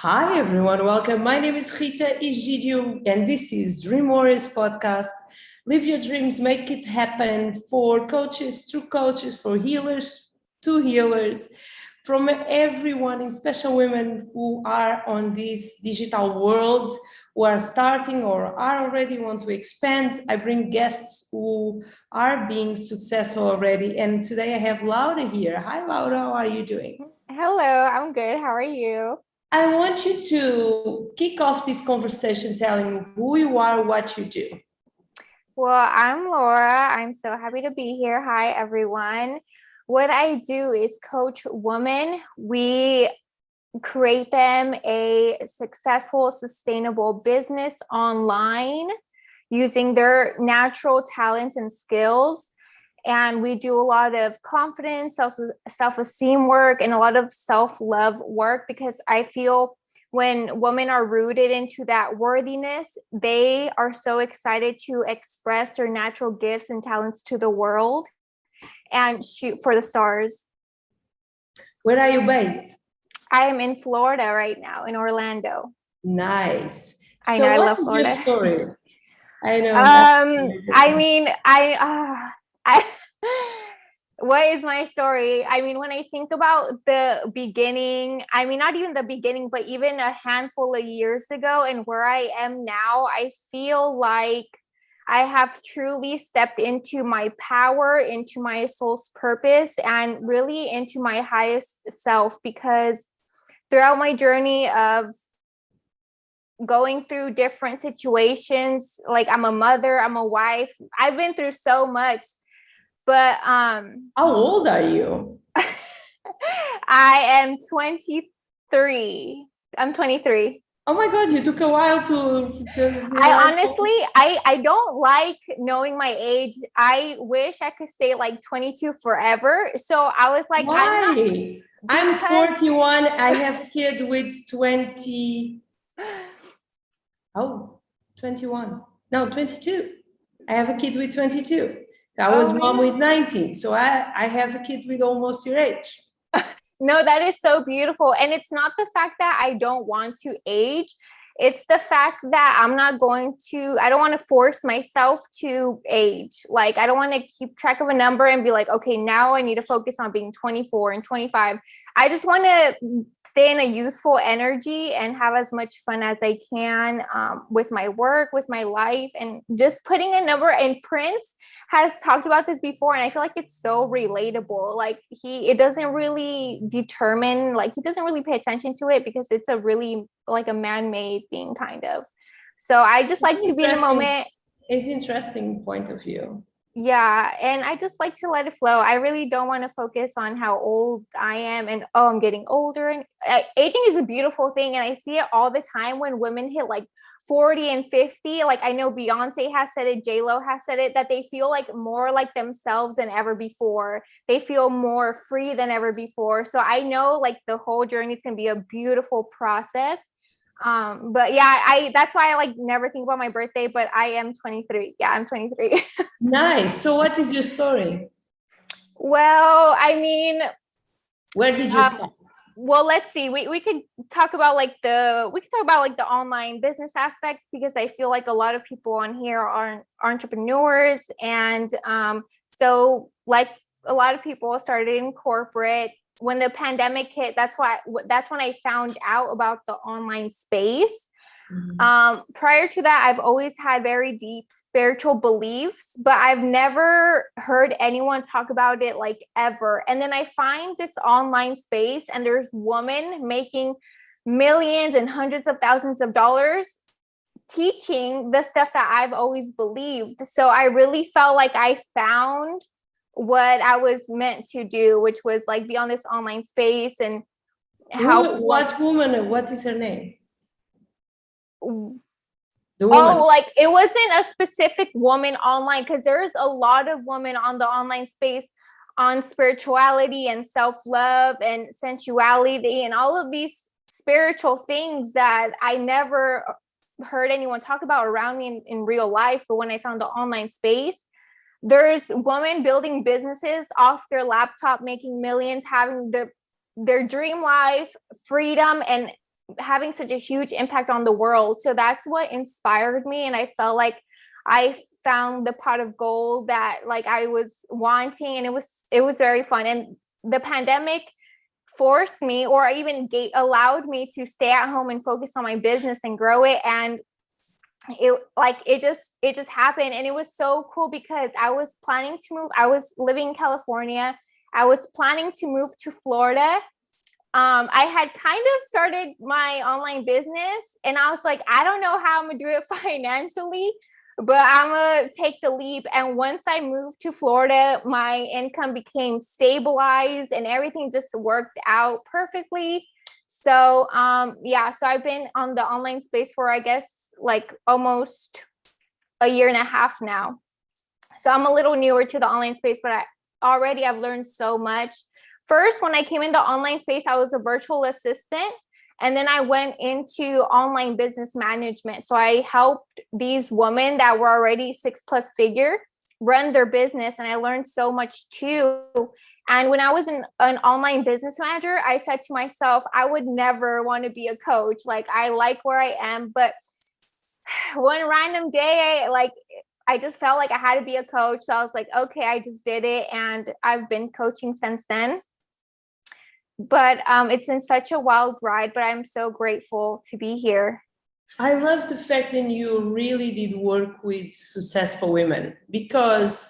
Hi everyone, welcome. My name is Rita Egidio and this is Dream Warriors podcast. Live your dreams, make it happen for coaches, true coaches, for healers, to healers, from everyone, especially women who are on this digital world, who are starting or are already want to expand. I bring guests who are being successful already. And today I have Laura here. Hi Laura, how are you doing? Hello, I'm good. How are you? I want you to kick off this conversation telling me who you are, what you do. Well, I'm Laura. I'm so happy to be here. Hi, everyone. What I do is coach women. We create them a successful, sustainable business online using their natural talents and skills. And we do a lot of confidence, self-esteem work, and a lot of self-love work because I feel when women are rooted into that worthiness, they are so excited to express their natural gifts and talents to the world and shoot for the stars. Where are you based? I am in Florida right now, in Orlando. Nice. I So know, I what love is Florida. your story? I know. I mean, I what is my story? I mean, when I think about the beginning, I mean, not even the beginning, but even a handful of years ago and where I am now, I feel like I have truly stepped into my power, into my soul's purpose, and really into my highest self because throughout my journey of going through different situations, like I'm a mother, I'm a wife, I've been through so much. But How old are you? I am 23. I'm 23. Oh my God, you took a while to I realize. honestly, I don't like knowing my age. I wish I could stay like 22 forever. So I was like, Why? I'm because 41. I have kid with 20. Oh, 21. No, 22. I have a kid with 22. I was oh, mom with really? 19. So I have a kid with almost your age. No, that is so beautiful. And it's not the fact that I don't want to age. It's the fact that I don't want to force myself to age. Like, I don't want to keep track of a number and be like, okay, now I need to focus on being 24 and 25. I just want to stay in a youthful energy and have as much fun as I can with my work, with my life, and just putting a number. And Prince has talked about this before, and I feel like it's so relatable. Like it doesn't really determine, like he doesn't really pay attention to it because it's a really like a man-made thing kind of. So I just like to be in the moment. It's interesting point of view. Yeah, and I just like to let it flow. I really don't want to focus on how old I am and oh, I'm getting older. And aging is a beautiful thing, and I see it all the time when women hit like 40 and 50. Like I know Beyonce has said it, J-Lo has said it, that they feel like more like themselves than ever before. They feel more free than ever before. So I know like the whole journey is going to be a beautiful process. But yeah, that's why I like never think about my birthday, but I am 23. Yeah, I'm 23. Nice. So what is your story? Well, I mean, Where did you start? well, let's see. We could talk about like the online business aspect because I feel like a lot of people on here are entrepreneurs, and so like a lot of people started in corporate. When the pandemic hit, that's when I found out about the online space. Prior to that, I've always had very deep spiritual beliefs, but I've never heard anyone talk about it like ever. And then I find this online space, and there's women making millions and hundreds of thousands of dollars teaching the stuff that I've always believed. So I really felt like I found what I was meant to do, which was like be on this online space and help. What woman? What is her name? The Oh, woman. like it wasn't a specific woman online because there's a lot of women on the online space on spirituality and self-love and sensuality and all of these spiritual things that I never heard anyone talk about around me in real life. But when I found the online space, there's women building businesses off their laptop, making millions, having their dream life, freedom, and having such a huge impact on the world. So that's what inspired me. And I felt like I found the pot of gold that like I was wanting, and it was very fun. And the pandemic forced me, or even allowed me to stay at home and focus on my business and grow it. And it just happened. And it was so cool because I was planning to move. I was living in California. I was planning to move to Florida. I had kind of started my online business, and I was like, I don't know how I'm gonna do it financially, but I'm gonna take the leap. And once I moved to Florida, my income became stabilized and everything just worked out perfectly. So so I've been on the online space for, I guess, like almost a year and a half now. So I'm a little newer to the online space, but I've learned so much. First, when I came into online space, I was a virtual assistant. And then I went into online business management. So I helped these women that were already 6+ figure run their business. And I learned so much too. And when I was an online business manager, I said to myself, I would never want to be a coach. Like, I like where I am. But one random day, I just felt like I had to be a coach. So I was like, okay, I just did it. And I've been coaching since then. But it's been such a wild ride, but I'm so grateful to be here. I love the fact that you really did work with successful women, because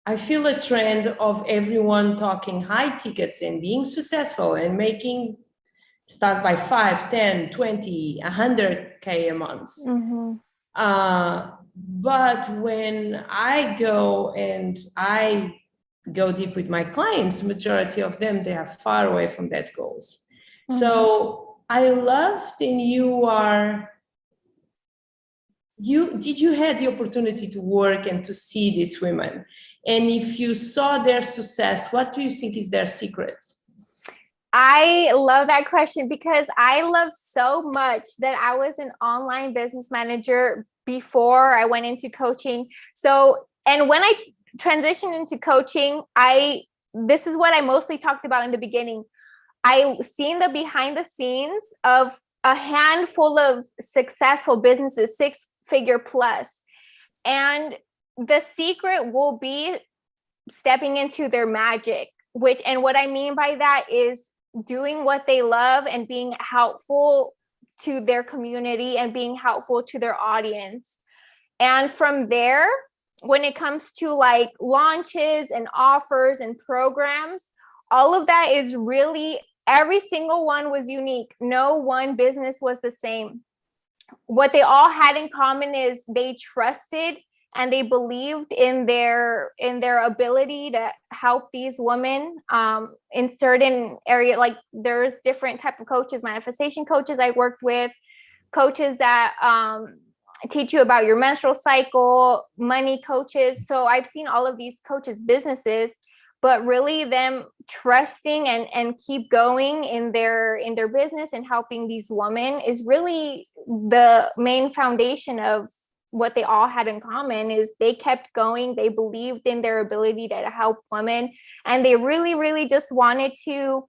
I feel a trend of everyone talking high tickets and being successful and start by 5, 10, 20, 100K a month. Mm-hmm. But when I go deep with my clients, majority of them, they are far away from that goals. Mm-hmm. So I love that did you had the opportunity to work and to see these women? And if you saw their success, what do you think is their secret? I love that question, because I love so much that I was an online business manager before I went into coaching. So, and when I transitioned into coaching, this is what I mostly talked about in the beginning. I seen the behind the scenes of a handful of successful businesses, 6-figure plus. And the secret will be stepping into their magic, and what I mean by that is doing what they love and being helpful to their community and being helpful to their audience. And from there, when it comes to like launches and offers and programs, all of that is really, every single one was unique. No one business was the same. What they all had in common is they trusted and they believed in their ability to help these women in certain area. Like, there's different type of coaches, manifestation coaches I worked with, coaches that teach you about your menstrual cycle, money coaches. So I've seen all of these coaches' businesses, but really them trusting and keep going in their business and helping these women is really the main foundation of what they all had in common. Is they kept going, they believed in their ability to help women, and they really, really just wanted to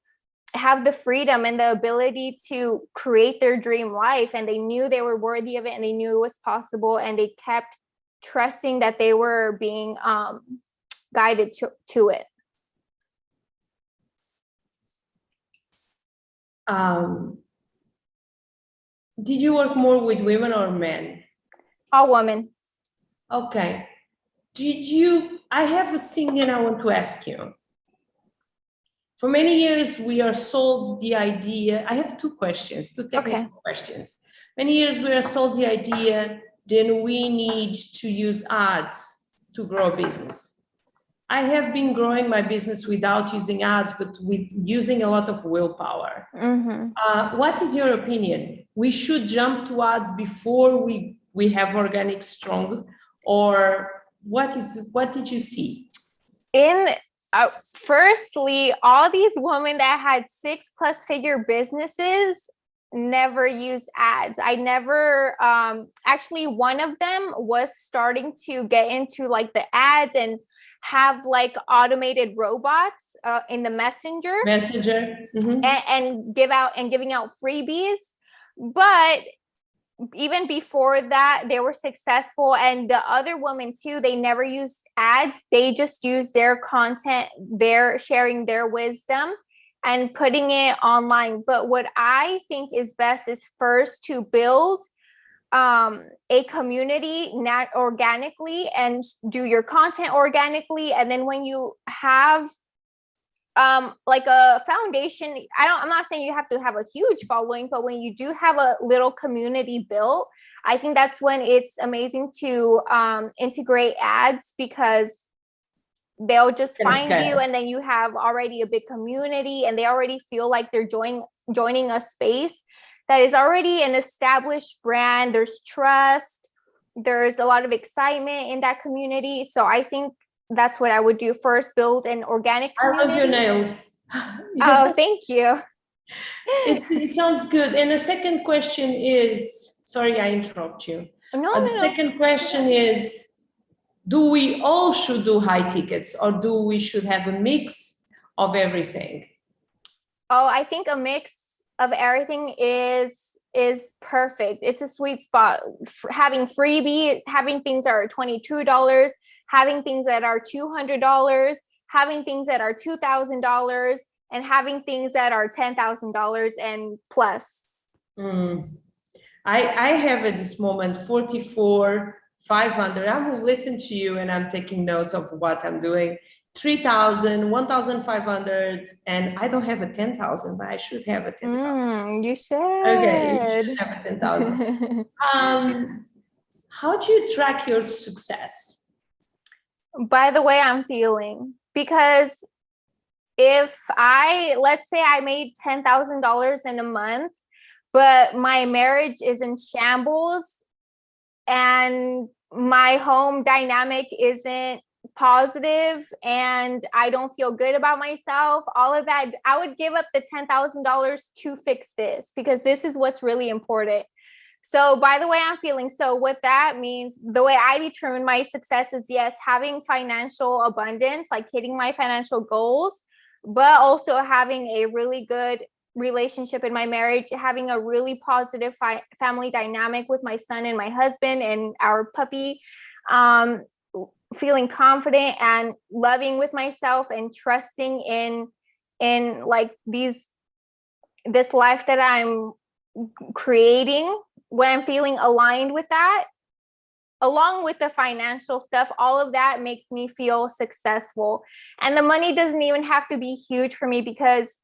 have the freedom and the ability to create their dream life. And they knew they were worthy of it, and they knew it was possible, and they kept trusting that they were being guided to it. Did you work more with women or men? All women. Okay. I have a thing that I want to ask you. For many years, we are sold the idea. I have two technical questions. Many years, we are sold the idea that we need to use ads to grow a business. I have been growing my business without using ads, but with using a lot of willpower. Mm-hmm. What is your opinion? We should jump to ads before we have organic strong, or what did you see? Firstly, all these women that had 6+ figure businesses, never used ads. I never, actually, one of them was starting to get into like the ads and have like automated robots in the messenger and giving out freebies. But even before that, they were successful. And the other women too, they never used ads. They just used their content, their sharing their wisdom and putting it online. But what I think is best is first to build a community organically and do your content organically. And then when you have like a foundation, I'm not saying you have to have a huge following, but when you do have a little community built, I think that's when it's amazing to integrate ads, because they'll just find you, and then you have already a big community and they already feel like they're joining a space that is already an established brand. There's trust, there's a lot of excitement in that community. So I think that's what I would do first, build an organic community. I love your nails. Oh, thank you. It sounds good. And the second question is, sorry, I interrupt you. The second question is, do we all should do high tickets, or do we should have a mix of everything? Oh, I think a mix of everything is perfect. It's a sweet spot. Having freebies, having things that are $22, having things that are $200, having things that are $2,000, and having things that are $10,000 and plus. I have at this moment 44,500. I will listen to you and I'm taking notes of what I'm doing. 3,000, 1,500, and I don't have a 10,000, but I should have a 10,000. You should. Okay, you should have a 10,000. How do you track your success? By the way I'm feeling, because if let's say I made $10,000 in a month, but my marriage is in shambles and my home dynamic isn't positive and I don't feel good about myself, all of that, I would give up the $10,000 to fix this, because this is what's really important. So by the way I'm feeling, so what that means, the way I determine my success is, yes, having financial abundance, like hitting my financial goals, but also having a really good relationship in my marriage, having a really positive family dynamic with my son and my husband and our puppy, feeling confident and loving with myself and trusting in like this life that I'm creating. When I'm feeling aligned with that, along with the financial stuff, all of that makes me feel successful. And the money doesn't even have to be huge for me, because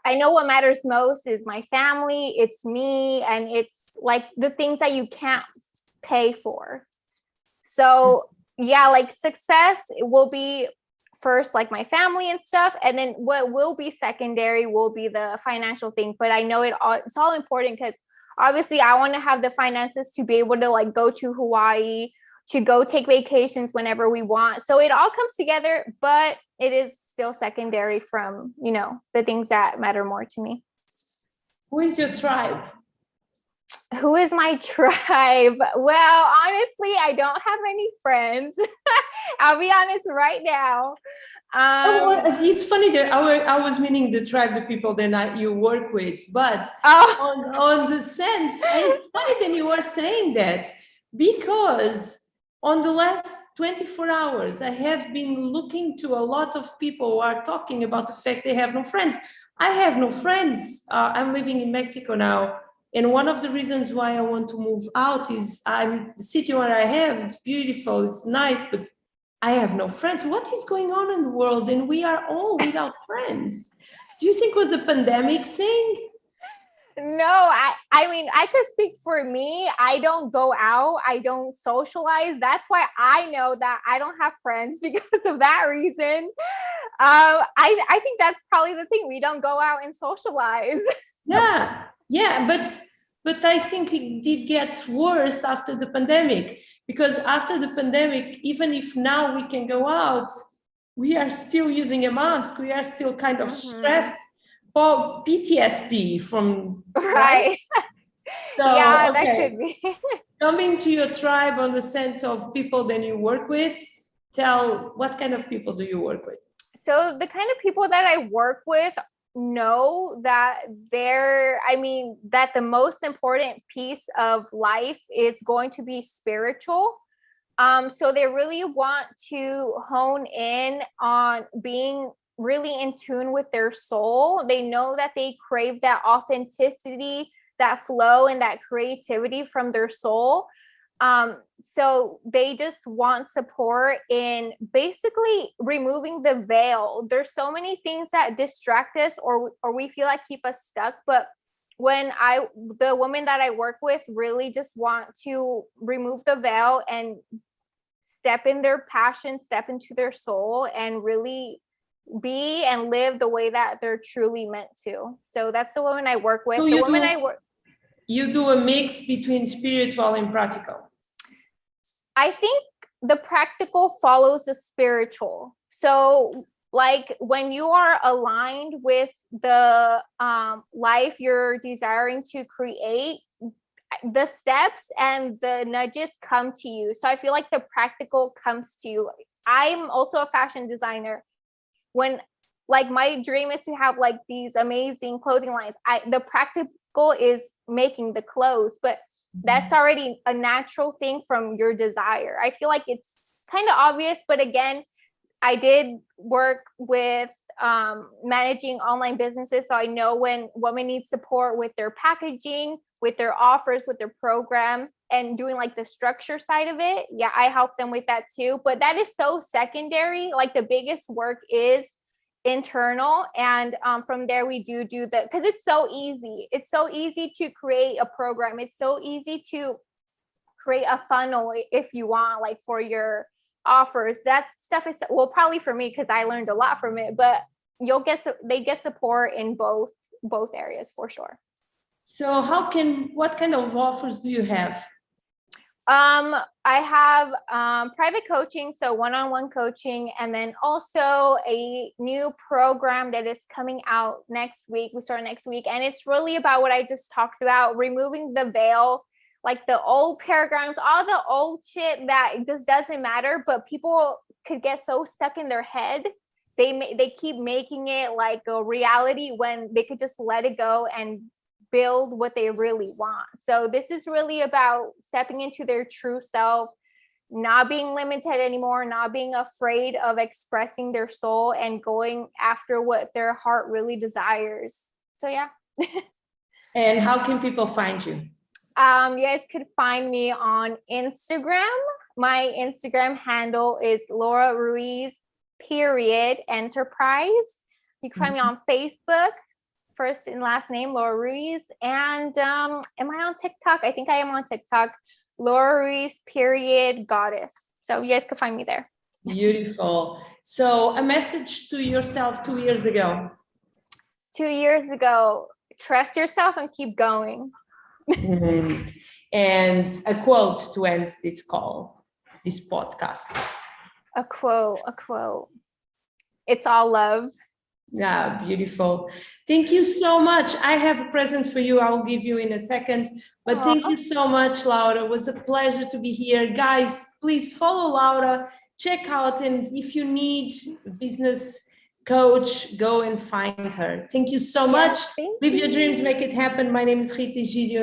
I know what matters most is my family, it's me, and it's like the things that you can't pay for. So yeah, like success will be first, like my family and stuff, and then what will be secondary will be the financial thing. But I know it's all important, because obviously I want to have the finances to be able to like go to Hawaii, to go take vacations whenever we want. So it all comes together, but it is still secondary from, the things that matter more to me. Who is your tribe? Who is my tribe? Well, honestly, I don't have any friends. I'll be honest right now. It's funny that I was meaning the tribe, the people that you work with, but on the sense, it's funny that you are saying that, because on the last 24 hours, I have been looking to a lot of people who are talking about the fact they have no friends. I have no friends. I'm living in Mexico now. And one of the reasons why I want to move out is the city where I have, it's beautiful, it's nice, but I have no friends. What is going on in the world? And we are all without friends. Do you think it was a pandemic thing? No, I mean, I could speak for me. I don't go out. I don't socialize. That's why I know that I don't have friends, because of that reason. I think that's probably the thing. We don't go out and socialize. Yeah, but I think it gets worse after the pandemic, because after the pandemic, even if now we can go out, we are still using a mask. We are still kind of stressed. PTSD from, right? So, yeah, okay. that could be. Coming to your tribe on the sense of people that you work with, tell what kind of people do you work with? So the kind of people that I work with know that that the most important piece of life is going to be spiritual. So they really want to hone in on being really in tune with their soul. They know that they crave that authenticity, that flow, and that creativity from their soul. So they just want support in basically removing the veil. There's so many things that distract us or we feel like keep us stuck, but the women that I work with really just want to remove the veil and step in their passion, step into their soul, and really be and live the way that they're truly meant to. So that's the woman I work with. So you do a mix between spiritual and practical. I think the practical follows the spiritual. So like when you are aligned with the life you're desiring to create, the steps and the nudges come to you. So I feel like the practical comes to you. I'm also a fashion designer. When like my dream is to have like these amazing clothing lines, the practical is making the clothes, but that's already a natural thing from your desire. I feel like it's kind of obvious, but again, I did work with managing online businesses. So I know when women need support with their packaging, with their offers, with their program, and doing like the structure side of it. Yeah, I help them with that too. But that is so secondary. Like the biggest work is internal. And from there we do because it's so easy. It's so easy to create a program. It's so easy to create a funnel if you want, like for your offers. That stuff is, well, probably for me, because I learned a lot from it, but they get support in both areas for sure. So what kind of offers do you have? I have private coaching, so one-on-one coaching, and then also a new program that is coming out next week. We start next week, and it's really about what I just talked about, removing the veil, like the old paradigms, all the old shit that just doesn't matter, but people could get so stuck in their head. They keep making it like a reality when they could just let it go and build what they really want. So this is really about stepping into their true self, not being limited anymore, not being afraid of expressing their soul and going after what their heart really desires. So yeah. And how can people find you? You guys could find me on Instagram. My Instagram handle is Laura Ruiz _enterprise. You can find me on Facebook, first and last name, Laura Ruiz. And am I on TikTok? I think I am on TikTok, Laura Ruiz _goddess. So you guys can find me there. Beautiful. So a message to yourself 2 years ago. 2 years ago, trust yourself and keep going. And a quote to end this podcast. A quote. It's all love. Yeah, beautiful. Thank you so much. I have a present for you. I will give you in a second. But thank you so much, Laura. It was a pleasure to be here. Guys, please follow Laura. Check out, and if you need a business coach, go and find her. Thank you so much. Thank Live you. your dreams, make it happen. My name is Rita Egidio.